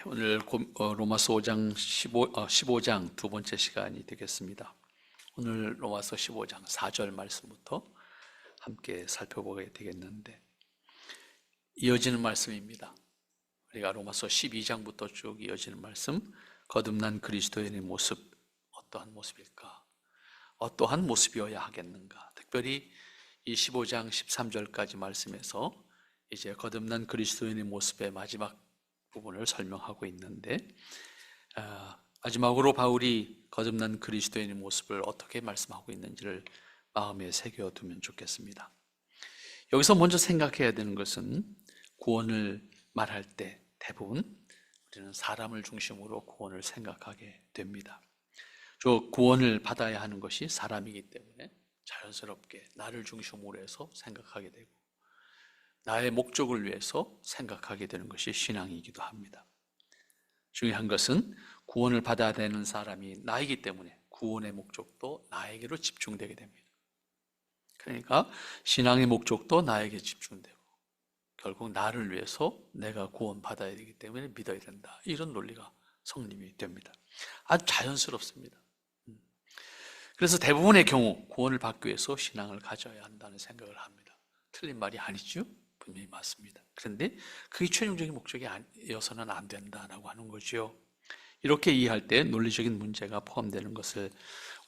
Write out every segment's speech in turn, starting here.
오늘 로마서 15장 두 번째 시간이 되겠습니다. 오늘 로마서 15장 4절 말씀부터 함께 살펴보게 되겠는데, 이어지는 말씀입니다. 우리가 로마서 12장부터 쭉 이어지는 말씀, 거듭난 그리스도인의 모습, 어떠한 모습일까? 어떠한 모습이어야 하겠는가? 특별히 이 15장 13절까지 말씀에서 이제 거듭난 그리스도인의 모습의 마지막 부분을 설명하고 있는데, 마지막으로 바울이 거듭난 그리스도인의 모습을 어떻게 말씀하고 있는지를 마음에 새겨두면 좋겠습니다. 여기서 먼저 생각해야 되는 것은, 구원을 말할 때 대부분 우리는 사람을 중심으로 구원을 생각하게 됩니다. 저 구원을 받아야 하는 것이 사람이기 때문에 자연스럽게 나를 중심으로 해서 생각하게 되고, 나의 목적을 위해서 생각하게 되는 것이 신앙이기도 합니다. 중요한 것은 구원을 받아야 되는 사람이 나이기 때문에 구원의 목적도 나에게로 집중되게 됩니다. 그러니까 신앙의 목적도 나에게 집중되고, 결국 나를 위해서 내가 구원받아야 되기 때문에 믿어야 된다, 이런 논리가 성립이 됩니다. 아주 자연스럽습니다. 그래서 대부분의 경우 구원을 받기 위해서 신앙을 가져야 한다는 생각을 합니다. 틀린 말이 아니죠? 분명히 맞습니다. 그런데 그게 최종적인 목적이어서는 안 된다라고 하는 거죠. 이렇게 이해할 때 논리적인 문제가 포함되는 것을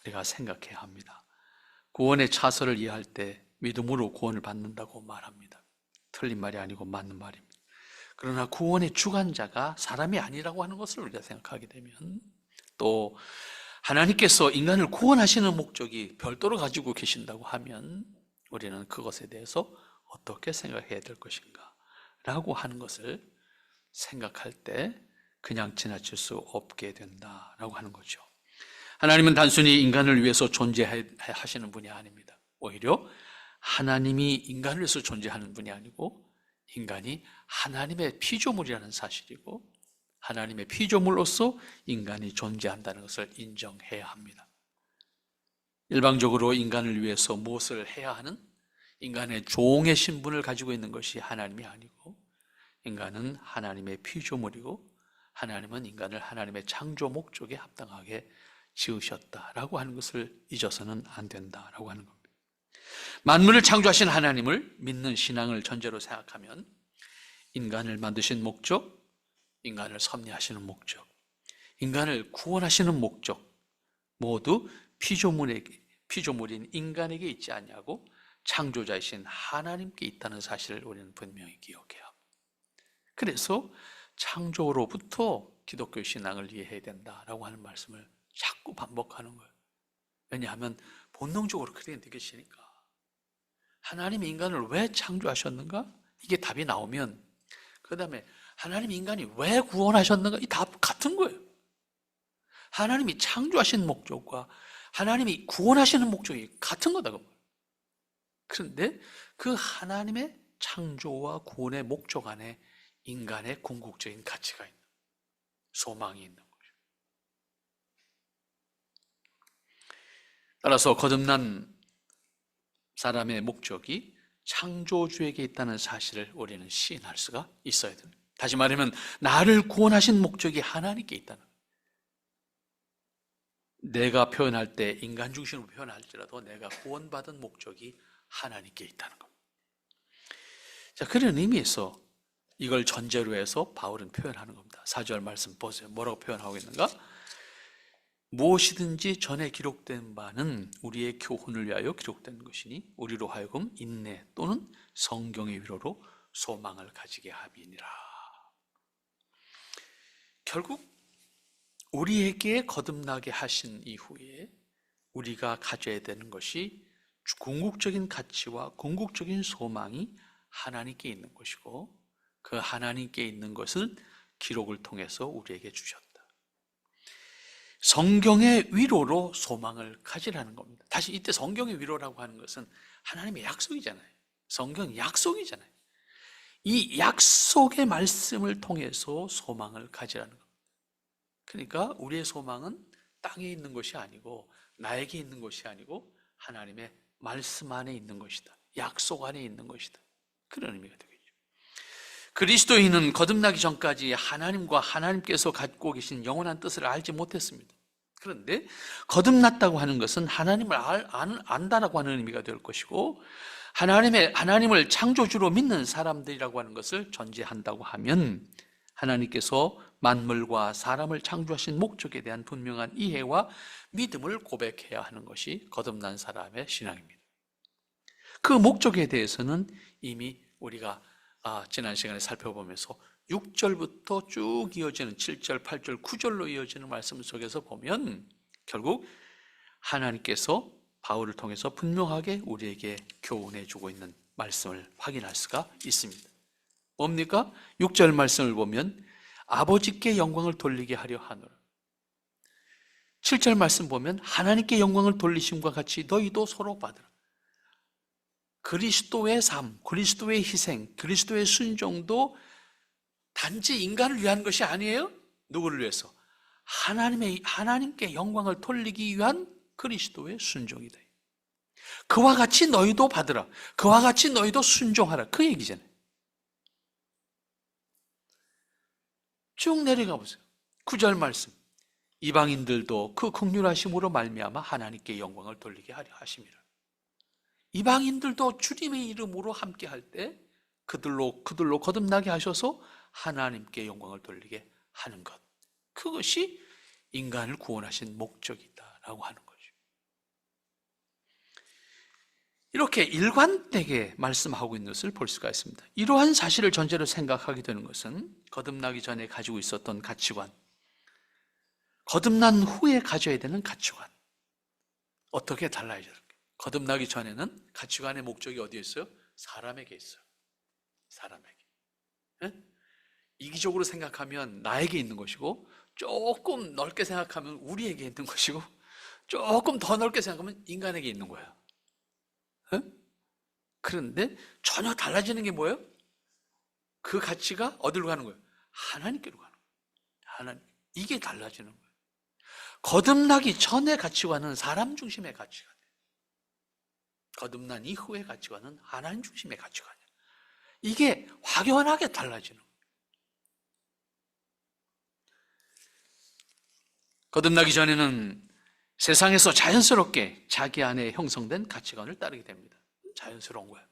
우리가 생각해야 합니다. 구원의 차서를 이해할 때 믿음으로 구원을 받는다고 말합니다. 틀린 말이 아니고 맞는 말입니다. 그러나 구원의 주관자가 사람이 아니라고 하는 것을 우리가 생각하게 되면, 또 하나님께서 인간을 구원하시는 목적이 별도로 가지고 계신다고 하면, 우리는 그것에 대해서 어떻게 생각해야 될 것인가 라고 하는 것을 생각할 때 그냥 지나칠 수 없게 된다라고 하는 거죠. 하나님은 단순히 인간을 위해서 존재하시는 분이 아닙니다. 오히려 하나님이 인간을 위해서 존재하는 분이 아니고, 인간이 하나님의 피조물이라는 사실이고, 하나님의 피조물로서 인간이 존재한다는 것을 인정해야 합니다. 일방적으로 인간을 위해서 무엇을 해야 하는 인간의 종의 신분을 가지고 있는 것이 하나님이 아니고, 인간은 하나님의 피조물이고, 하나님은 인간을 하나님의 창조 목적에 합당하게 지으셨다라고 하는 것을 잊어서는 안 된다라고 하는 겁니다. 만물을 창조하신 하나님을 믿는 신앙을 전제로 생각하면, 인간을 만드신 목적, 인간을 섭리하시는 목적, 인간을 구원하시는 목적, 모두 피조물인 인간에게 있지 않냐고 창조자이신 하나님께 있다는 사실을 우리는 분명히 기억해야 합니다. 그래서 창조로부터 기독교 신앙을 이해해야 된다라고 하는 말씀을 자꾸 반복하는 거예요. 왜냐하면 본능적으로 그렇게 느껴지니까. 하나님이 인간을 왜 창조하셨는가? 이게 답이 나오면, 그 다음에 하나님이 인간이 왜 구원하셨는가? 이 답 같은 거예요. 하나님이 창조하신 목적과 하나님이 구원하시는 목적이 같은 거다. 그런데 그 하나님의 창조와 구원의 목적 안에 인간의 궁극적인 가치가 있는, 소망이 있는 거죠. 따라서 거듭난 사람의 목적이 창조주에게 있다는 사실을 우리는 시인할 수가 있어야 됩니다. 다시 말하면 나를 구원하신 목적이 하나님께 있다는 거예요. 내가 표현할 때 인간 중심으로 표현할지라도 내가 구원받은 목적이 하나님께 있다는 겁니다. 자, 그런 의미에서 이걸 전제로 해서 바울은 표현하는 겁니다. 4절 말씀 보세요. 뭐라고 표현하고 있는가? 무엇이든지 전에 기록된 바는 우리의 교훈을 위하여 기록된 것이니 우리로 하여금 인내 또는 성경의 위로로 소망을 가지게 함이니라. 결국 우리에게 거듭나게 하신 이후에 우리가 가져야 되는 것이 궁극적인 가치와 궁극적인 소망이 하나님께 있는 것이고, 그 하나님께 있는 것을 기록을 통해서 우리에게 주셨다. 성경의 위로로 소망을 가지라는 겁니다. 다시 이때 성경의 위로라고 하는 것은 하나님의 약속이잖아요. 성경 약속이잖아요. 이 약속의 말씀을 통해서 소망을 가지라는 겁니다. 그러니까 우리의 소망은 땅에 있는 것이 아니고, 나에게 있는 것이 아니고 하나님의 말씀 안에 있는 것이다. 약속 안에 있는 것이다. 그런 의미가 되겠죠. 그리스도인은 거듭나기 전까지 하나님과 하나님께서 갖고 계신 영원한 뜻을 알지 못했습니다. 그런데 거듭났다고 하는 것은 하나님을 안다라고 하는 의미가 될 것이고, 하나님을 창조주로 믿는 사람들이라고 하는 것을 전제한다고 하면, 하나님께서 만물과 사람을 창조하신 목적에 대한 분명한 이해와 믿음을 고백해야 하는 것이 거듭난 사람의 신앙입니다. 그 목적에 대해서는 이미 우리가 지난 시간에 살펴보면서 6절부터 쭉 이어지는 7절, 8절, 9절로 이어지는 말씀 속에서 보면 결국 하나님께서 바울을 통해서 분명하게 우리에게 교훈해 주고 있는 말씀을 확인할 수가 있습니다. 뭡니까? 6절 말씀을 보면 아버지께 영광을 돌리게 하려 하노라. 7절 말씀 보면 하나님께 영광을 돌리심과 같이 너희도 서로 받으라. 그리스도의 삶, 그리스도의 희생, 그리스도의 순종도 단지 인간을 위한 것이 아니에요. 누구를 위해서? 하나님께 영광을 돌리기 위한 그리스도의 순종이다. 그와 같이 너희도 받으라. 그와 같이 너희도 순종하라. 그 얘기잖아요. 쭉 내려가 보세요. 9절 말씀. 이방인들도 그 긍휼하심으로 말미암아 하나님께 영광을 돌리게 하려 하심이라. 이방인들도 주님의 이름으로 함께 할 때 그들로 거듭나게 하셔서 하나님께 영광을 돌리게 하는 것, 그것이 인간을 구원하신 목적이다라고 하는 거죠. 이렇게 일관되게 말씀하고 있는 것을 볼 수가 있습니다. 이러한 사실을 전제로 생각하게 되는 것은 거듭나기 전에 가지고 있었던 가치관, 거듭난 후에 가져야 되는 가치관, 어떻게 달라져요? 거듭나기 전에는 가치관의 목적이 어디에 있어요? 사람에게 있어요. 사람에게. 네? 이기적으로 생각하면 나에게 있는 것이고, 조금 넓게 생각하면 우리에게 있는 것이고, 조금 더 넓게 생각하면 인간에게 있는 거예요. 네? 그런데 전혀 달라지는 게 뭐예요? 그 가치가 어디로 가는 거예요? 하나님께로 가는 거예요. 하나님. 이게 달라지는 거예요. 거듭나기 전의 가치관은 사람 중심의 가치관, 거듭난 이후의 가치관은 하나님 중심의 가치관이에요. 이게 확연하게 달라지는 거예요. 거듭나기 전에는 세상에서 자연스럽게 자기 안에 형성된 가치관을 따르게 됩니다. 자연스러운 거예요.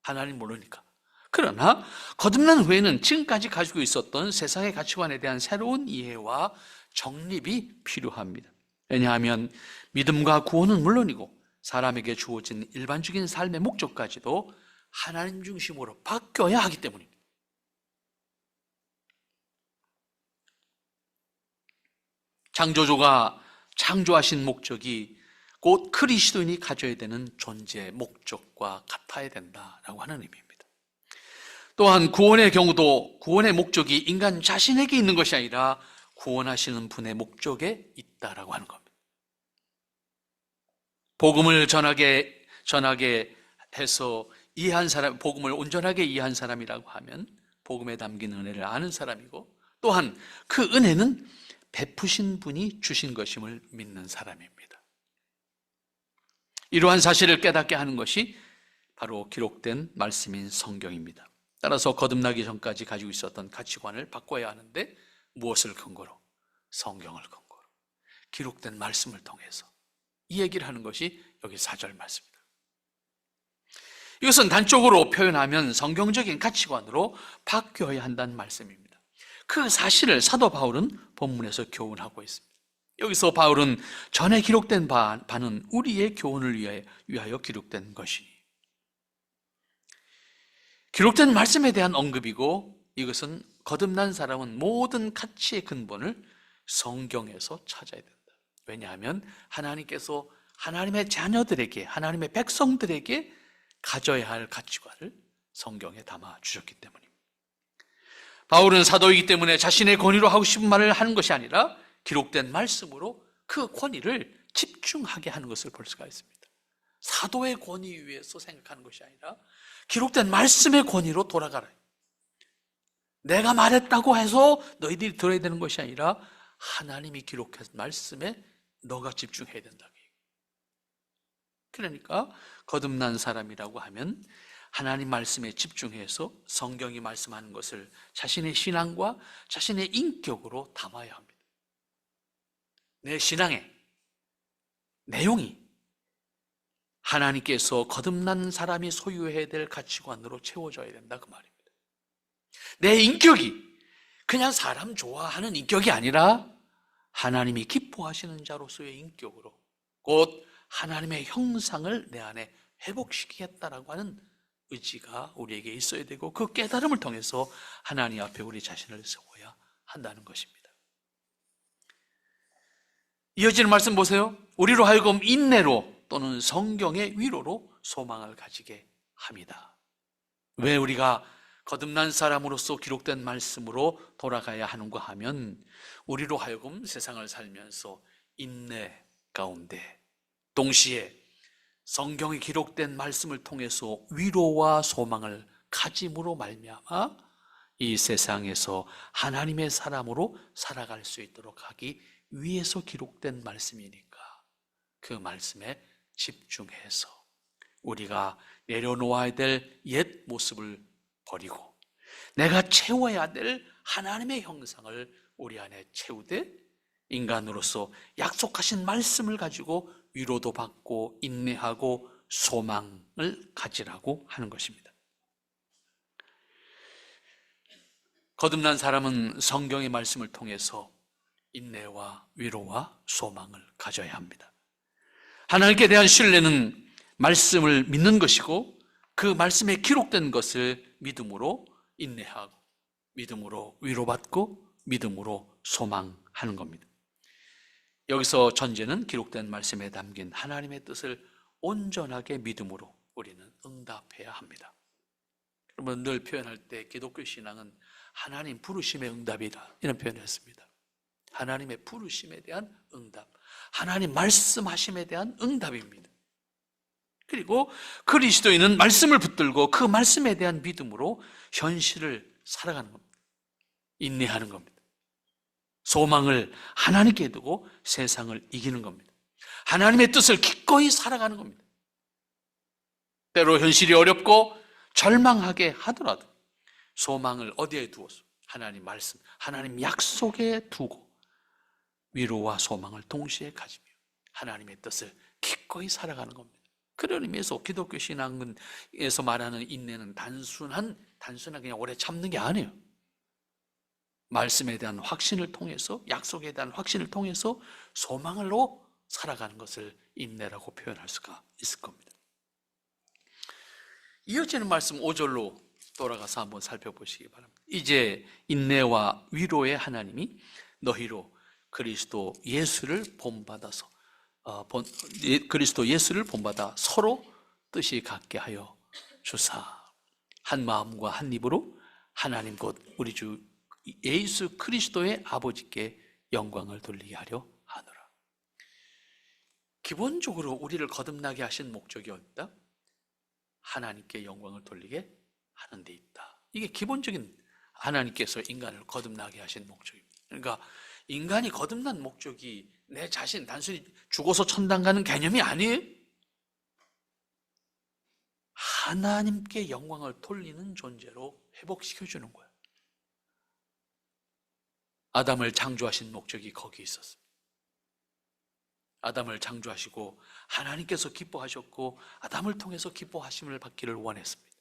하나님 모르니까. 그러나 거듭난 후에는 지금까지 가지고 있었던 세상의 가치관에 대한 새로운 이해와 정립이 필요합니다. 왜냐하면 믿음과 구원은 물론이고 사람에게 주어진 일반적인 삶의 목적까지도 하나님 중심으로 바뀌어야 하기 때문입니다. 창조주가 창조하신 목적이 곧 그리스도인이 가져야 되는 존재의 목적과 같아야 된다라고 하는 의미입니다. 또한 구원의 경우도 구원의 목적이 인간 자신에게 있는 것이 아니라 구원하시는 분의 목적에 있다라고 하는 겁니다. 복음을 전하게 해서 이해한 사람, 복음을 온전하게 이해한 사람이라고 하면 복음에 담긴 은혜를 아는 사람이고, 또한 그 은혜는 베푸신 분이 주신 것임을 믿는 사람입니다. 이러한 사실을 깨닫게 하는 것이 바로 기록된 말씀인 성경입니다. 따라서 거듭나기 전까지 가지고 있었던 가치관을 바꿔야 하는데 무엇을 근거로? 성경을 근거로, 기록된 말씀을 통해서 이 얘기를 하는 것이 여기 4절 말씀입니다. 이것은 단적으로 표현하면 성경적인 가치관으로 바뀌어야 한다는 말씀입니다. 그 사실을 사도 바울은 본문에서 교훈하고 있습니다. 여기서 바울은 전에 기록된 바는 우리의 교훈을 위하여 기록된 것이니, 기록된 말씀에 대한 언급이고, 이것은 거듭난 사람은 모든 가치의 근본을 성경에서 찾아야 된다. 왜냐하면 하나님께서 하나님의 자녀들에게, 하나님의 백성들에게 가져야 할 가치관을 성경에 담아 주셨기 때문입니다. 바울은 사도이기 때문에 자신의 권위로 하고 싶은 말을 하는 것이 아니라 기록된 말씀으로 그 권위를 집중하게 하는 것을 볼 수가 있습니다. 사도의 권위 위에서 생각하는 것이 아니라 기록된 말씀의 권위로 돌아가라. 내가 말했다고 해서 너희들이 들어야 되는 것이 아니라 하나님이 기록한 말씀에 너가 집중해야 된다. 그러니까 거듭난 사람이라고 하면 하나님 말씀에 집중해서 성경이 말씀하는 것을 자신의 신앙과 자신의 인격으로 담아야 합니다. 내 신앙의 내용이 하나님께서 거듭난 사람이 소유해야 될 가치관으로 채워져야 된다, 그 말입니다. 내 인격이 그냥 사람 좋아하는 인격이 아니라 하나님이 기뻐하시는 자로서의 인격으로, 곧 하나님의 형상을 내 안에 회복시키겠다라고 하는 의지가 우리에게 있어야 되고, 그 깨달음을 통해서 하나님 앞에 우리 자신을 세워야 한다는 것입니다. 이어지는 말씀 보세요. 우리로 하여금 인내로 또는 성경의 위로로 소망을 가지게 합니다. 왜 우리가 거듭난 사람으로서 기록된 말씀으로 돌아가야 하는가 하면, 우리로 하여금 세상을 살면서 인내 가운데 동시에 성경에 기록된 말씀을 통해서 위로와 소망을 가짐으로 말미암아 이 세상에서 하나님의 사람으로 살아갈 수 있도록 하기 위해서 기록된 말씀이니까 그 말씀에 집중해서 우리가 내려놓아야 될 옛 모습을 버리고 내가 채워야 될 하나님의 형상을 우리 안에 채우되, 인간으로서 약속하신 말씀을 가지고 위로도 받고 인내하고 소망을 가지라고 하는 것입니다. 거듭난 사람은 성경의 말씀을 통해서 인내와 위로와 소망을 가져야 합니다. 하나님께 대한 신뢰는 말씀을 믿는 것이고, 그 말씀에 기록된 것을 믿음으로 인내하고, 믿음으로 위로받고, 믿음으로 소망하는 겁니다. 여기서 전제는 기록된 말씀에 담긴 하나님의 뜻을 온전하게 믿음으로 우리는 응답해야 합니다. 여러분, 늘 표현할 때 기독교 신앙은 하나님 부르심의 응답이다, 이런 표현을 했습니다. 하나님의 부르심에 대한 응답, 하나님 말씀하심에 대한 응답입니다. 그리고 그리스도인은 말씀을 붙들고 그 말씀에 대한 믿음으로 현실을 살아가는 겁니다. 인내하는 겁니다. 소망을 하나님께 두고 세상을 이기는 겁니다. 하나님의 뜻을 기꺼이 살아가는 겁니다. 때로 현실이 어렵고 절망하게 하더라도 소망을 어디에 두어서? 하나님 말씀, 하나님 약속에 두고 위로와 소망을 동시에 가지며 하나님의 뜻을 기꺼이 살아가는 겁니다. 그런 의미에서 기독교 신앙에서 말하는 인내는 단순한 그냥 오래 참는 게 아니에요. 말씀에 대한 확신을 통해서, 약속에 대한 확신을 통해서 소망으로 살아가는 것을 인내라고 표현할 수가 있을 겁니다. 이어지는 말씀 5절로 돌아가서 한번 살펴보시기 바랍니다. 이제 인내와 위로의 하나님이 너희로 그리스도 예수를 본받아 서로 뜻이 같게 하여 주사, 한 마음과 한 입으로 하나님 곧 우리 주 예수 그리스도의 아버지께 영광을 돌리게 하려 하노라. 기본적으로 우리를 거듭나게 하신 목적이 어디다? 하나님께 영광을 돌리게 하는 데 있다. 이게 기본적인 하나님께서 인간을 거듭나게 하신 목적입니다. 그러니까 인간이 거듭난 목적이 내 자신 단순히 죽어서 천당 가는 개념이 아니에요. 하나님께 영광을 돌리는 존재로 회복시켜주는 거예요. 아담을 창조하신 목적이 거기에 있었습니다. 아담을 창조하시고 하나님께서 기뻐하셨고 아담을 통해서 기뻐하심을 받기를 원했습니다.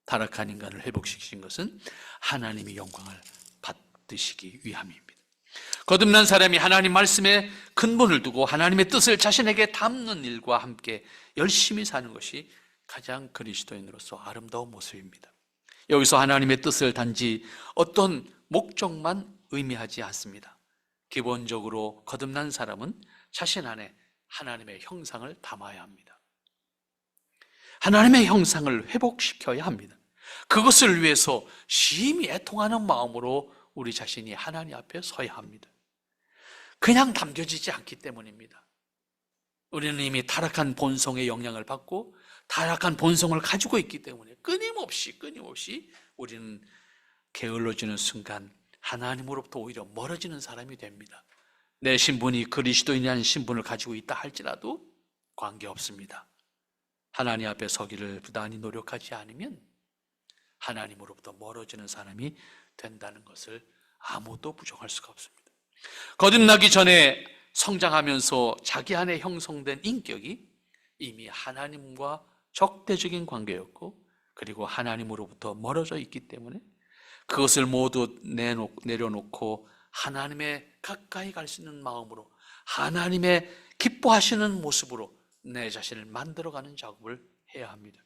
타락한 인간을 회복시키신 것은 하나님의 영광을 받으시기 위함입니다. 거듭난 사람이 하나님 말씀에 근본을 두고 하나님의 뜻을 자신에게 담는 일과 함께 열심히 사는 것이 가장 그리스도인으로서 아름다운 모습입니다. 여기서 하나님의 뜻을 단지 어떤 목적만 의미하지 않습니다. 기본적으로 거듭난 사람은 자신 안에 하나님의 형상을 담아야 합니다. 하나님의 형상을 회복시켜야 합니다. 그것을 위해서 심히 애통하는 마음으로 우리 자신이 하나님 앞에 서야 합니다. 그냥 담겨지지 않기 때문입니다. 우리는 이미 타락한 본성의 영향을 받고 타락한 본성을 가지고 있기 때문에 끊임없이 우리는 게을러지는 순간 하나님으로부터 오히려 멀어지는 사람이 됩니다. 내 신분이 그리스도인이라는 신분을 가지고 있다 할지라도 관계없습니다. 하나님 앞에 서기를 부단히 노력하지 않으면 하나님으로부터 멀어지는 사람이 된다는 것을 아무도 부정할 수가 없습니다. 거듭나기 전에 성장하면서 자기 안에 형성된 인격이 이미 하나님과 적대적인 관계였고, 그리고 하나님으로부터 멀어져 있기 때문에 그것을 모두 내려놓고 하나님의 가까이 갈 수 있는 마음으로, 하나님의 기뻐하시는 모습으로 내 자신을 만들어가는 작업을 해야 합니다.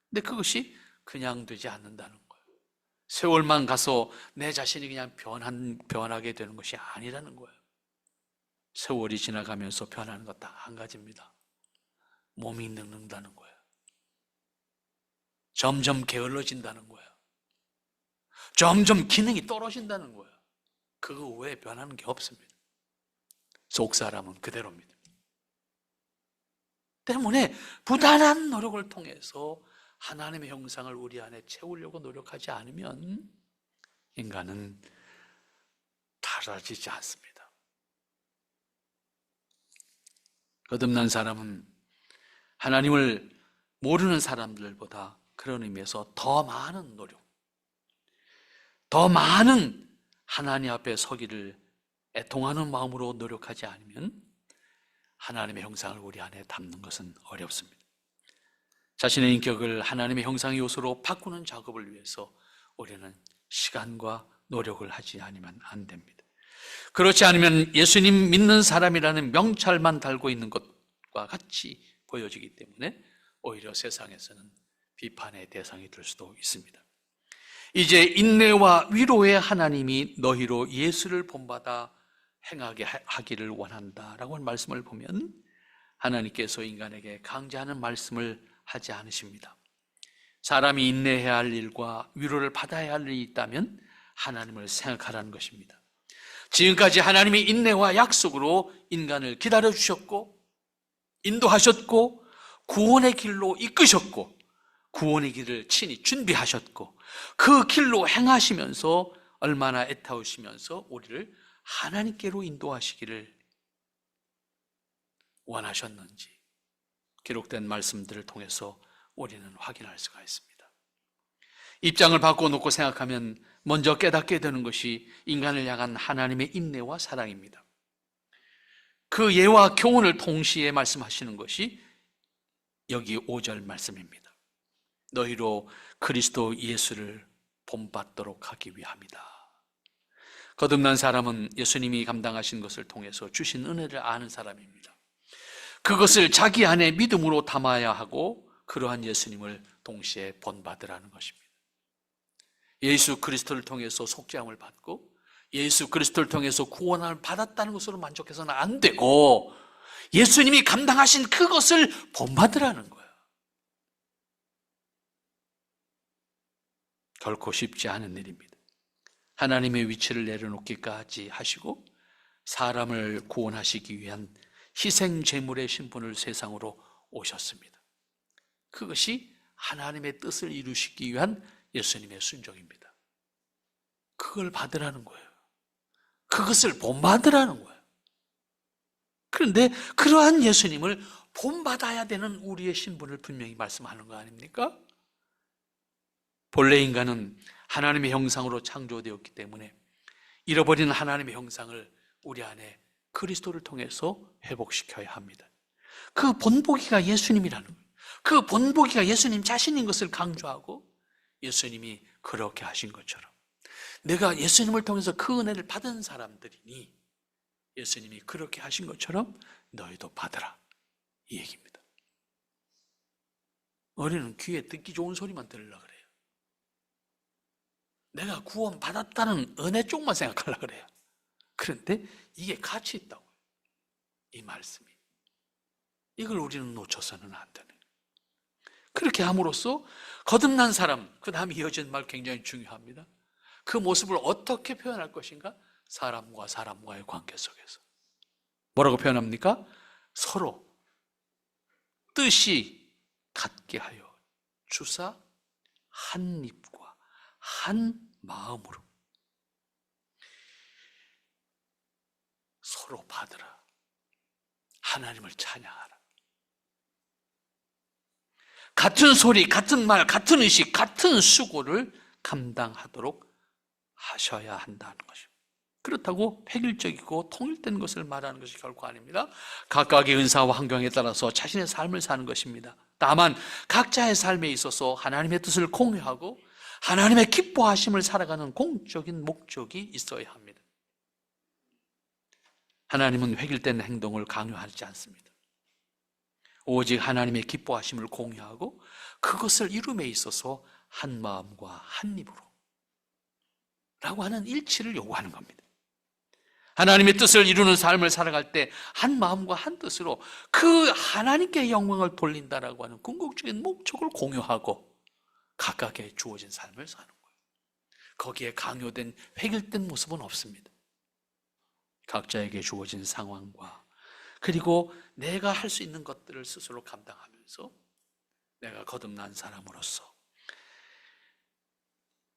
근데 그것이 그냥 되지 않는다는 거예요. 세월만 가서 내 자신이 그냥 변하게 되는 것이 아니라는 거예요. 세월이 지나가면서 변하는 것 딱 한 가지입니다. 몸이 늙는다는 거예요. 점점 게을러진다는 거예요. 점점 기능이 떨어진다는 거예요. 그거 외에 변하는 게 없습니다. 속 사람은 그대로입니다. 때문에 부단한 노력을 통해서 하나님의 형상을 우리 안에 채우려고 노력하지 않으면 인간은 달라지지 않습니다. 거듭난 사람은 하나님을 모르는 사람들보다 그런 의미에서 더 많은 노력, 더 많은 하나님 앞에 서기를 애통하는 마음으로 노력하지 않으면 하나님의 형상을 우리 안에 담는 것은 어렵습니다. 자신의 인격을 하나님의 형상의 요소로 바꾸는 작업을 위해서 우리는 시간과 노력을 하지 않으면 안 됩니다. 그렇지 않으면 예수님 믿는 사람이라는 명찰만 달고 있는 것과 같이 보여지기 때문에 오히려 세상에서는 비판의 대상이 될 수도 있습니다. 이제 인내와 위로의 하나님이 너희로 예수를 본받아 행하게 하기를 원한다라고 하는 말씀을 보면 하나님께서 인간에게 강제하는 말씀을 하지 않으십니다. 사람이 인내해야 할 일과 위로를 받아야 할 일이 있다면 하나님을 생각하라는 것입니다. 지금까지 하나님의 인내와 약속으로 인간을 기다려주셨고 인도하셨고 구원의 길로 이끄셨고 구원의 길을 친히 준비하셨고 그 길로 행하시면서 얼마나 애타우시면서 우리를 하나님께로 인도하시기를 원하셨는지 기록된 말씀들을 통해서 우리는 확인할 수가 있습니다. 입장을 바꿔놓고 생각하면 먼저 깨닫게 되는 것이 인간을 향한 하나님의 인내와 사랑입니다. 그 예와 교훈을 동시에 말씀하시는 것이 여기 5절 말씀입니다. 너희로 그리스도 예수를 본받도록 하기 위함이다. 거듭난 사람은 예수님이 감당하신 것을 통해서 주신 은혜를 아는 사람입니다. 그것을 자기 안에 믿음으로 담아야 하고 그러한 예수님을 동시에 본받으라는 것입니다. 예수 그리스도를 통해서 속죄함을 받고 예수 그리스도를 통해서 구원을 받았다는 것으로 만족해서는 안 되고 예수님이 감당하신 그것을 본받으라는 거예요. 결코 쉽지 않은 일입니다. 하나님의 위치를 내려놓기까지 하시고 사람을 구원하시기 위한 희생 제물의 신분을 세상으로 오셨습니다. 그것이 하나님의 뜻을 이루시기 위한 예수님의 순종입니다. 그걸 받으라는 거예요. 그것을 본받으라는 거예요. 그런데 그러한 예수님을 본받아야 되는 우리의 신분을 분명히 말씀하는 거 아닙니까? 본래 인간은 하나님의 형상으로 창조되었기 때문에 잃어버린 하나님의 형상을 우리 안에 그리스도를 통해서 회복시켜야 합니다. 그 본보기가 예수님이라는 거예요. 그 본보기가 예수님 자신인 것을 강조하고 예수님이 그렇게 하신 것처럼 내가 예수님을 통해서 그 은혜를 받은 사람들이니 예수님이 그렇게 하신 것처럼 너희도 받으라 이 얘기입니다. 우리는 귀에 듣기 좋은 소리만 들으려고 그래요. 내가 구원 받았다는 은혜 쪽만 생각하려고 그래요. 그런데 이게 가치 있다고요. 이 말씀이. 이걸 우리는 놓쳐서는 안 되는 거예요. 그렇게 함으로써 거듭난 사람, 그 다음에 이어진 말 굉장히 중요합니다. 그 모습을 어떻게 표현할 것인가? 사람과 사람과의 관계 속에서. 뭐라고 표현합니까? 서로 뜻이 같게 하여 주사 한 입과 한 마음으로 서로 받으라. 하나님을 찬양하라. 같은 소리, 같은 말, 같은 의식, 같은 수고를 감당하도록 하셔야 한다는 것입니다. 그렇다고 획일적이고 통일된 것을 말하는 것이 결코 아닙니다. 각각의 은사와 환경에 따라서 자신의 삶을 사는 것입니다. 다만 각자의 삶에 있어서 하나님의 뜻을 공유하고 하나님의 기뻐하심을 살아가는 공적인 목적이 있어야 합니다. 하나님은 획일된 행동을 강요하지 않습니다. 오직 하나님의 기뻐하심을 공유하고 그것을 이룸에 있어서 한 마음과 한 입으로 라고 하는 일치를 요구하는 겁니다. 하나님의 뜻을 이루는 삶을 살아갈 때 한 마음과 한 뜻으로 그 하나님께 영광을 돌린다라고 하는 궁극적인 목적을 공유하고 각각의 주어진 삶을 사는 거예요. 거기에 강요된 획일된 모습은 없습니다. 각자에게 주어진 상황과 그리고 내가 할 수 있는 것들을 스스로 감당하면서 내가 거듭난 사람으로서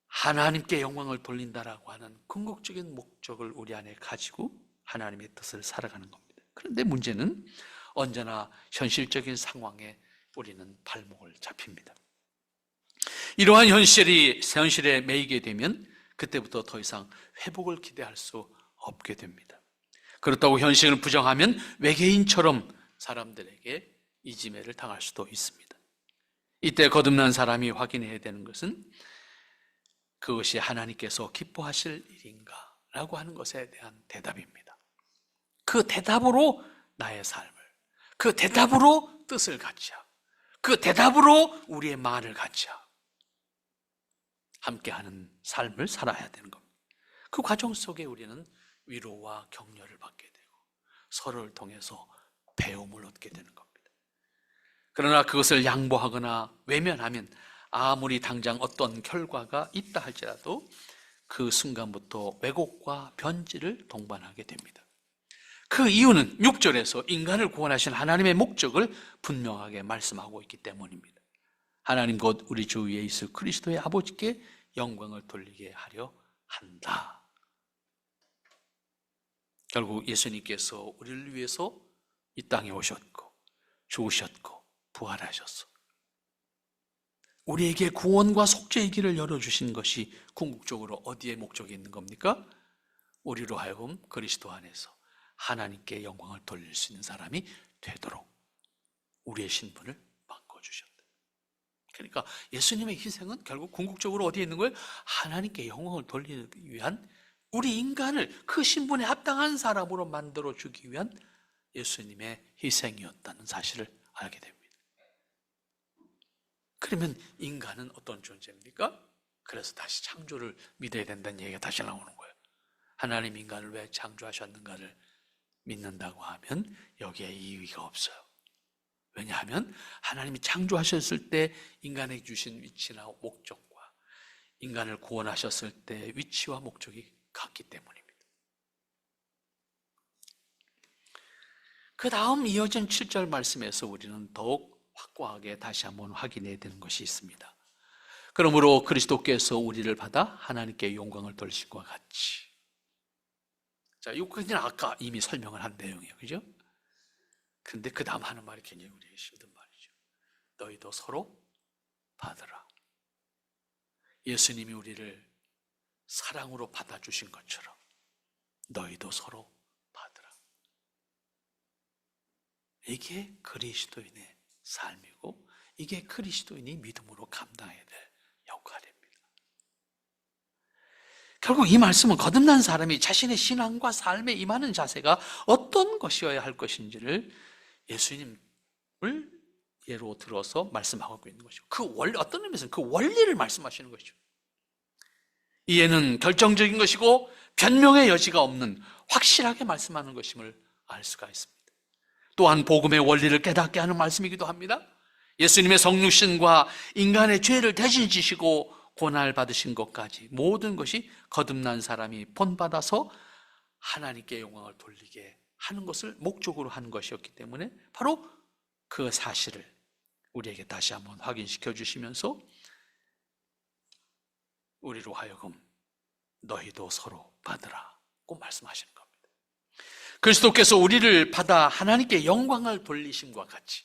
하나님께 영광을 돌린다라고 하는 궁극적인 목적을 우리 안에 가지고 하나님의 뜻을 살아가는 겁니다. 그런데 문제는 언제나 현실적인 상황에 우리는 발목을 잡힙니다. 이러한 현실에 매이게 되면 그때부터 더 이상 회복을 기대할 수 없게 됩니다. 그렇다고 현실을 부정하면 외계인처럼 사람들에게 이지매를 당할 수도 있습니다. 이때 거듭난 사람이 확인해야 되는 것은 그것이 하나님께서 기뻐하실 일인가 라고 하는 것에 대한 대답입니다. 그 대답으로 나의 삶을, 그 대답으로 뜻을 갖자, 그 대답으로 우리의 마음을 갖자 함께하는 삶을 살아야 되는 겁니다. 그 과정 속에 우리는 위로와 격려를 받게 되고 서로를 통해서 배움을 얻게 되는 겁니다. 그러나 그것을 양보하거나 외면하면 아무리 당장 어떤 결과가 있다 할지라도 그 순간부터 왜곡과 변질을 동반하게 됩니다. 그 이유는 6절에서 인간을 구원하신 하나님의 목적을 분명하게 말씀하고 있기 때문입니다. 하나님 곧 우리 주 예수 그리스도의 아버지께 영광을 돌리게 하려 한다. 결국 예수님께서 우리를 위해서 이 땅에 오셨고 죽으셨고 부활하셨어. 우리에게 구원과 속죄의 길을 열어주신 것이 궁극적으로 어디에 목적이 있는 겁니까? 우리로 하여금 그리스도 안에서 하나님께 영광을 돌릴 수 있는 사람이 되도록 우리의 신분을 바꿔주셨다. 그러니까 예수님의 희생은 결국 궁극적으로 어디에 있는 거예요? 하나님께 영광을 돌리기 위한 우리 인간을 그 신분에 합당한 사람으로 만들어주기 위한 예수님의 희생이었다는 사실을 알게 됩니다. 그러면 인간은 어떤 존재입니까? 그래서 다시 창조를 믿어야 된다는 얘기가 다시 나오는 거예요. 하나님 인간을 왜 창조하셨는가를 믿는다고 하면 여기에 이의가 없어요. 왜냐하면 하나님이 창조하셨을 때 인간에게 주신 위치나 목적과 인간을 구원하셨을 때 위치와 목적이 같기 때문입니다. 그 다음 이어진 7절 말씀에서 우리는 더욱 확고하게 다시 한번 확인해야 되는 것이 있습니다. 그러므로 그리스도께서 우리를 받아 하나님께 영광을 돌리신 것과 같이. 자, 이것은 아까 이미 설명을 한 내용이에요. 그죠? 근데 그 다음 하는 말이 굉장히 우리에게 힘든 말이죠. 너희도 서로 받으라. 예수님이 우리를 사랑으로 받아주신 것처럼 너희도 서로 받으라. 이게 그리스도인의 삶이고 이게 그리스도인이 믿음으로 감당해야 될 역할입니다. 결국 이 말씀은 거듭난 사람이 자신의 신앙과 삶에 임하는 자세가 어떤 것이어야 할 것인지를 예수님을 예로 들어서 말씀하고 있는 것이고 그 원리, 어떤 의미에서는 그 원리를 말씀하시는 것이죠. 이에는 결정적인 것이고 변명의 여지가 없는 확실하게 말씀하는 것임을 알 수가 있습니다. 또한 복음의 원리를 깨닫게 하는 말씀이기도 합니다. 예수님의 성육신과 인간의 죄를 대신 지시고 고난을 받으신 것까지 모든 것이 거듭난 사람이 본받아서 하나님께 영광을 돌리게 하는 것을 목적으로 하는 것이었기 때문에 바로 그 사실을 우리에게 다시 한번 확인시켜 주시면서 우리로 하여금 너희도 서로 받으라고 말씀하시는 겁니다. 그리스도께서 우리를 받아 하나님께 영광을 돌리심과 같이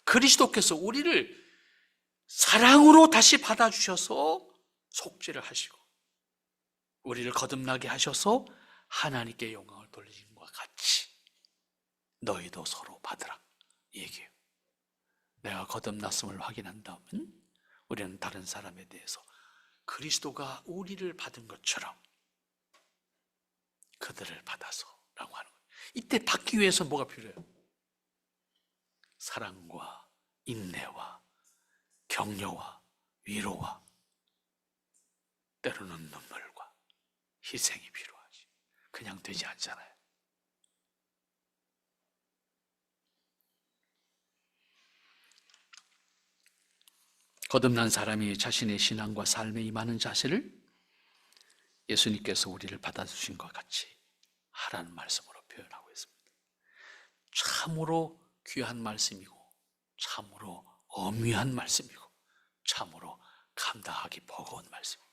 그리스도께서 우리를 사랑으로 다시 받아주셔서 속죄를 하시고 우리를 거듭나게 하셔서 하나님께 영광을 돌리신 것과 같이 너희도 서로 받으라 이 얘기예요. 내가 거듭났음을 확인한다면 우리는 다른 사람에 대해서 그리스도가 우리를 받은 것처럼 그들을 받아서 라고 하는 거예요. 이때 받기 위해서 뭐가 필요해요? 사랑과 인내와 격려와 위로와 때로는 눈물과 희생이 필요하지. 그냥 되지 않잖아요. 거듭난 사람이 자신의 신앙과 삶에 임하는 자세를 예수님께서 우리를 받아주신 것 같이 하라는 말씀으로 표현하고 있습니다. 참으로 귀한 말씀이고 참으로 엄미한 말씀이고 참으로 감당하기 버거운 말씀입니다.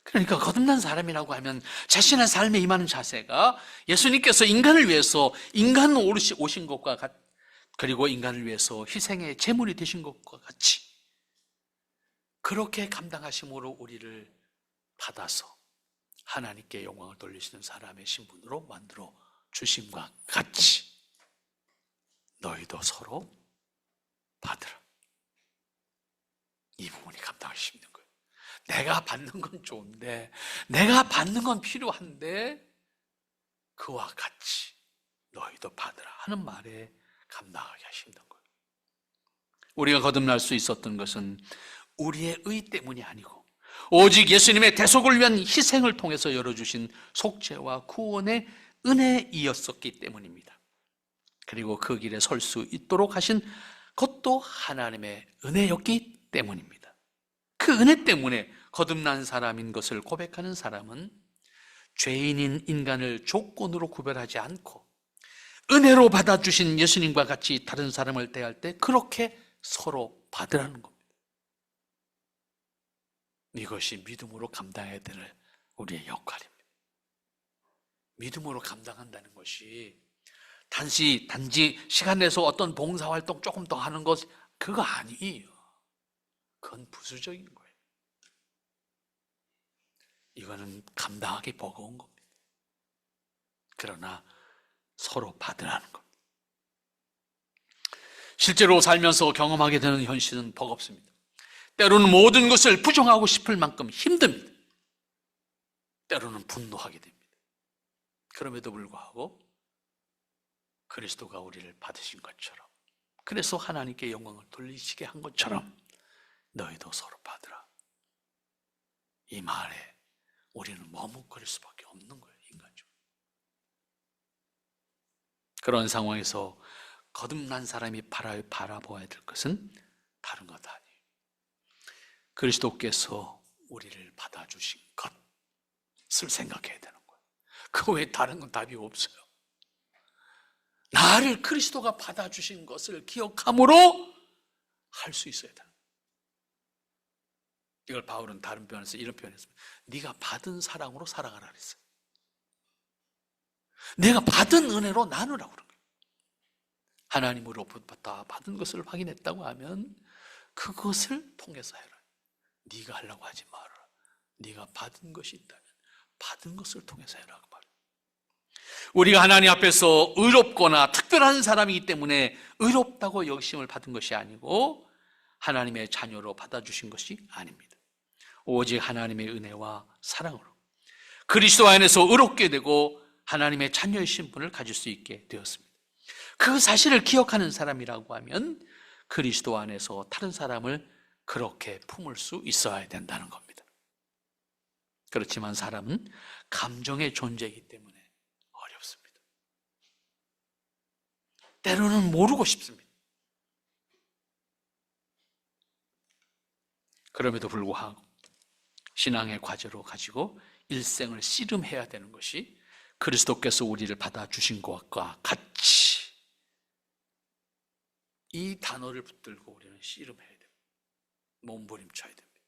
그러니까 거듭난 사람이라고 하면 자신의 삶에 임하는 자세가 예수님께서 인간을 위해서 인간으로 오신 것과 그리고 인간을 위해서 희생의 제물이 되신 것과 같이 그렇게 감당하심으로 우리를 받아서 하나님께 영광을 돌리시는 사람의 신분으로 만들어 주심과 같이 너희도 서로 받으라. 이 부분이 감당하기 힘든 거예요. 내가 받는 건 좋은데, 내가 받는 건 필요한데 그와 같이 너희도 받으라 하는 말에 감당하기 힘든 거예요. 우리가 거듭날 수 있었던 것은 우리의 의 때문이 아니고 오직 예수님의 대속을 위한 희생을 통해서 열어주신 속죄와 구원의 은혜이었었기 때문입니다. 그리고 그 길에 설 수 있도록 하신 것도 하나님의 은혜였기 때문입니다. 그 은혜 때문에 거듭난 사람인 것을 고백하는 사람은 죄인인 인간을 조건으로 구별하지 않고 은혜로 받아주신 예수님과 같이 다른 사람을 대할 때 그렇게 서로 받으라는 겁니다. 이것이 믿음으로 감당해야 될 우리의 역할입니다. 믿음으로 감당한다는 것이 단지 시간 내서 어떤 봉사활동 조금 더 하는 것, 그거 아니에요. 그건 부수적인 거예요. 이거는 감당하기 버거운 겁니다. 그러나 서로 받으라는 겁니다. 실제로 살면서 경험하게 되는 현실은 버겁습니다. 때로는 모든 것을 부정하고 싶을 만큼 힘듭니다. 때로는 분노하게 됩니다. 그럼에도 불구하고 그리스도가 우리를 받으신 것처럼, 그래서 하나님께 영광을 돌리시게 한 것처럼 너희도 서로 받으라. 이 말에 우리는 머뭇거릴 수밖에 없는 거예요, 인간적으로. 그런 상황에서 거듭난 사람이 바라보아야 될 것은 다른 것 아니에요. 그리스도께서 우리를 받아주신 것을 생각해야 되는 거예요. 그 외에 다른 건 답이 없어요. 나를 그리스도가 받아주신 것을 기억함으로 할 수 있어야 돼요. 이걸 바울은 다른 표현에서 이런 표현했습니다. 네가 받은 사랑으로 살아가라 그랬어요. 내가 받은 은혜로 나누라고 그런 거예요. 하나님으로부터 받은 것을 확인했다고 하면 그것을 통해서 해라. 네가 하려고 하지 말아라. 네가 받은 것이 있다면 받은 것을 통해서 해라고 말해요. 우리가 하나님 앞에서 의롭거나 특별한 사람이기 때문에 의롭다고 여기심을 받은 것이 아니고 하나님의 자녀로 받아주신 것이 아닙니다. 오직 하나님의 은혜와 사랑으로 그리스도 안에서 의롭게 되고 하나님의 자녀의 신분을 가질 수 있게 되었습니다. 그 사실을 기억하는 사람이라고 하면 그리스도 안에서 다른 사람을 그렇게 품을 수 있어야 된다는 겁니다. 그렇지만 사람은 감정의 존재이기 때문에 어렵습니다. 때로는 모르고 싶습니다. 그럼에도 불구하고 신앙의 과제로 가지고 일생을 씨름해야 되는 것이 그리스도께서 우리를 받아주신 것과 같이 이 단어를 붙들고 우리는 씨름해야 됩니다. 몸부림쳐야 됩니다.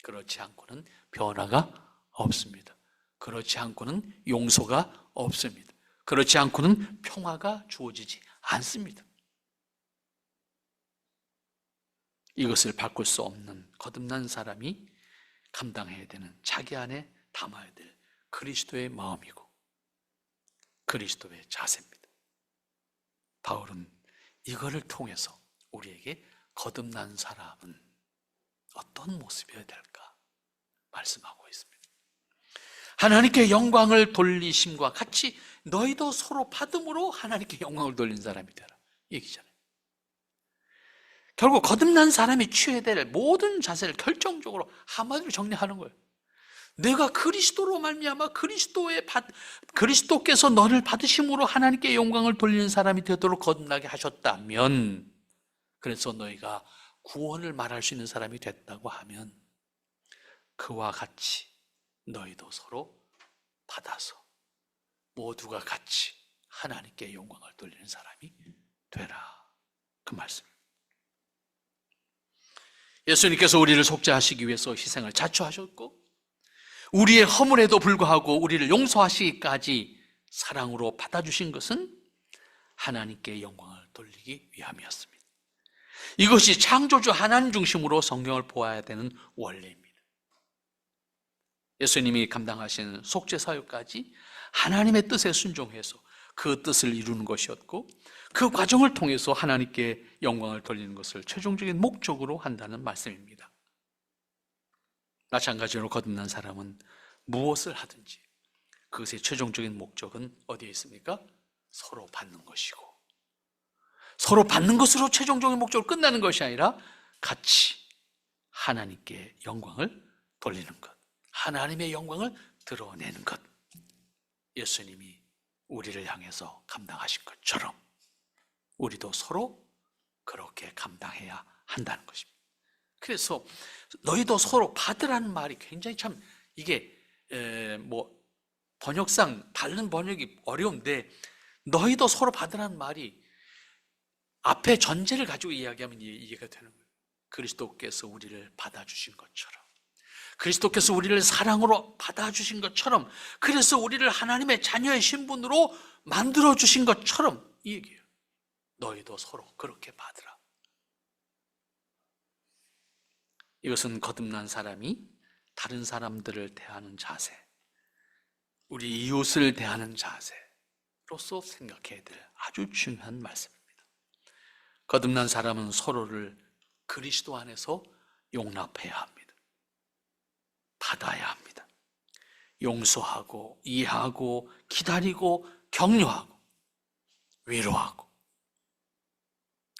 그렇지 않고는 변화가 없습니다. 그렇지 않고는 용서가 없습니다. 그렇지 않고는 평화가 주어지지 않습니다. 이것을 바꿀 수 없는 거듭난 사람이 감당해야 되는, 자기 안에 담아야 될 그리스도의 마음이고 그리스도의 자세입니다. 바울은 이거를 통해서 우리에게 거듭난 사람은 어떤 모습이어야 될까 말씀하고 있습니다. 하나님께 영광을 돌리심과 같이 너희도 서로 받음으로 하나님께 영광을 돌린 사람이 되라, 얘기잖아요. 결국 거듭난 사람이 취해야 될 모든 자세를 결정적으로 한마디로 정리하는 거예요. 내가 그리스도로 말미암아 그리스도께서 너를 받으심으로 하나님께 영광을 돌리는 사람이 되도록 거듭나게 하셨다면, 그래서 너희가 구원을 말할 수 있는 사람이 됐다고 하면 그와 같이 너희도 서로 받아서 모두가 같이 하나님께 영광을 돌리는 사람이 되라, 그 말씀입니다. 예수님께서 우리를 속죄하시기 위해서 희생을 자초하셨고, 우리의 허물에도 불구하고 우리를 용서하시기까지 사랑으로 받아주신 것은 하나님께 영광을 돌리기 위함이었습니다. 이것이 창조주 하나님 중심으로 성경을 보아야 되는 원리입니다. 예수님이 감당하신 속죄 사역까지 하나님의 뜻에 순종해서 그 뜻을 이루는 것이었고, 그 과정을 통해서 하나님께 영광을 돌리는 것을 최종적인 목적으로 한다는 말씀입니다. 마찬가지로 거듭난 사람은 무엇을 하든지 그것의 최종적인 목적은 어디에 있습니까? 서로 받는 것이고, 서로 받는 것으로 최종적인 목적으로 끝나는 것이 아니라 같이 하나님께 영광을 돌리는 것, 하나님의 영광을 드러내는 것, 예수님이 우리를 향해서 감당하신 것처럼 우리도 서로 그렇게 감당해야 한다는 것입니다. 그래서 너희도 서로 받으라는 말이 굉장히 참, 이게 번역상 다른 번역이 어려운데, 너희도 서로 받으라는 말이 앞에 전제를 가지고 이야기하면 이해가 되는 거예요. 그리스도께서 우리를 받아주신 것처럼, 그리스도께서 우리를 사랑으로 받아주신 것처럼, 그래서 우리를 하나님의 자녀의 신분으로 만들어주신 것처럼, 이 얘기예요. 너희도 서로 그렇게 받으라. 이것은 거듭난 사람이 다른 사람들을 대하는 자세, 우리 이웃을 대하는 자세로서 생각해야 될 아주 중요한 말씀입니다. 거듭난 사람은 서로를 그리스도 안에서 용납해야 합니다. 받아야 합니다. 용서하고 이해하고 기다리고 격려하고 위로하고,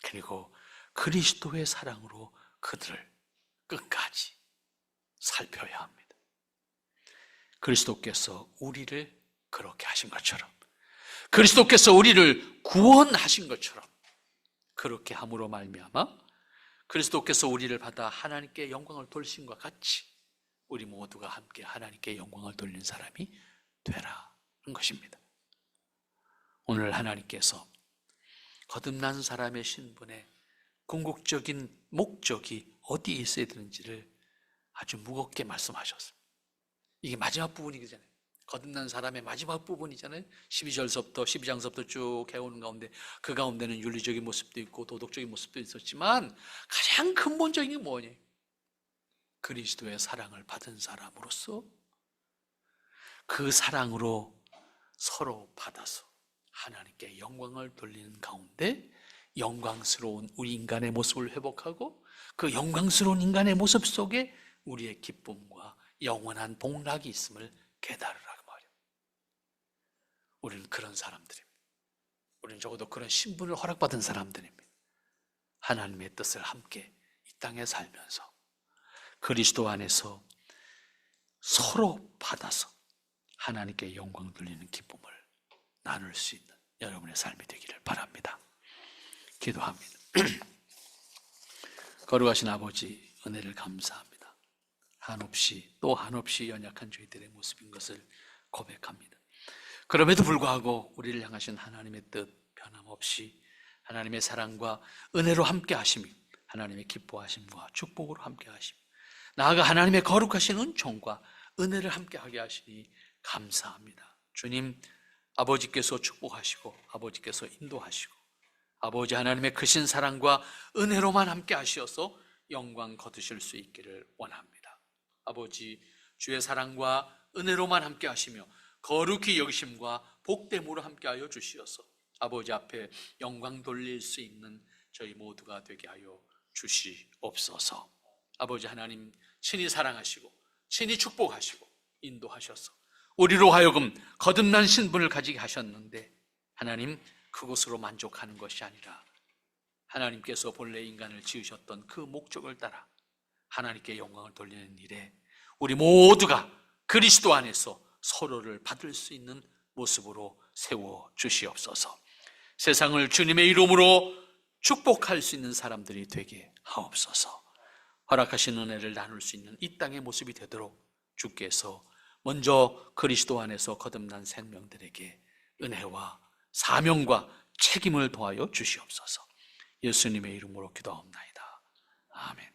그리고 그리스도의 사랑으로 그들을 끝까지 살펴야 합니다. 그리스도께서 우리를 그렇게 하신 것처럼, 그리스도께서 우리를 구원하신 것처럼, 그렇게 함으로 말미암아 그리스도께서 우리를 받아 하나님께 영광을 돌리심과 같이 우리 모두가 함께 하나님께 영광을 돌리는 사람이 되라는 것입니다. 오늘 하나님께서 거듭난 사람의 신분의 궁극적인 목적이 어디에 있어야 되는지를 아주 무겁게 말씀하셨습니다. 이게 마지막 부분이잖아요. 거듭난 사람의 마지막 부분이잖아요. 12장서부터 쭉 해오는 가운데, 그 가운데는 윤리적인 모습도 있고 도덕적인 모습도 있었지만 가장 근본적인 게 뭐냐? 그리스도의 사랑을 받은 사람으로서 그 사랑으로 서로 받아서 하나님께 영광을 돌리는 가운데 영광스러운 우리 인간의 모습을 회복하고, 그 영광스러운 인간의 모습 속에 우리의 기쁨과 영원한 복락이 있음을 깨달으라, 그 말이에요. 우리는 그런 사람들입니다. 우리는 적어도 그런 신분을 허락받은 사람들입니다. 하나님의 뜻을 함께 이 땅에 살면서 그리스도 안에서 서로 받아서 하나님께 영광 돌리는 기쁨을 나눌 수 있는 여러분의 삶이 되기를 바랍니다. 기도합니다. 거룩하신 아버지, 은혜를 감사합니다. 한없이 또 한없이 연약한 저희들의 모습인 것을 고백합니다. 그럼에도 불구하고 우리를 향하신 하나님의 뜻 변함없이 하나님의 사랑과 은혜로 함께 하심이, 하나님의 기뻐하심과 축복으로 함께 하심, 나아가 하나님의 거룩하신 은총과 은혜를 함께 하게 하시니 감사합니다. 주님, 아버지께서 축복하시고 아버지께서 인도하시고 아버지 하나님의 크신 사랑과 은혜로만 함께 하시어서 영광 거두실 수 있기를 원합니다. 아버지, 주의 사랑과 은혜로만 함께 하시며 거룩히 여기심과 복됨으로 함께 하여 주시어서 아버지 앞에 영광 돌릴 수 있는 저희 모두가 되게 하여 주시옵소서. 아버지 하나님, 친히 사랑하시고 친히 축복하시고 인도하셔서 우리로 하여금 거듭난 신분을 가지게 하셨는데, 하나님, 그것으로 만족하는 것이 아니라 하나님께서 본래 인간을 지으셨던 그 목적을 따라 하나님께 영광을 돌리는 일에 우리 모두가 그리스도 안에서 서로를 받을 수 있는 모습으로 세워 주시옵소서. 세상을 주님의 이름으로 축복할 수 있는 사람들이 되게 하옵소서. 허락하신 은혜를 나눌 수 있는 이 땅의 모습이 되도록 주께서 먼저 그리스도 안에서 거듭난 생명들에게 은혜와 사명과 책임을 더하여 주시옵소서. 예수님의 이름으로 기도하옵나이다. 아멘.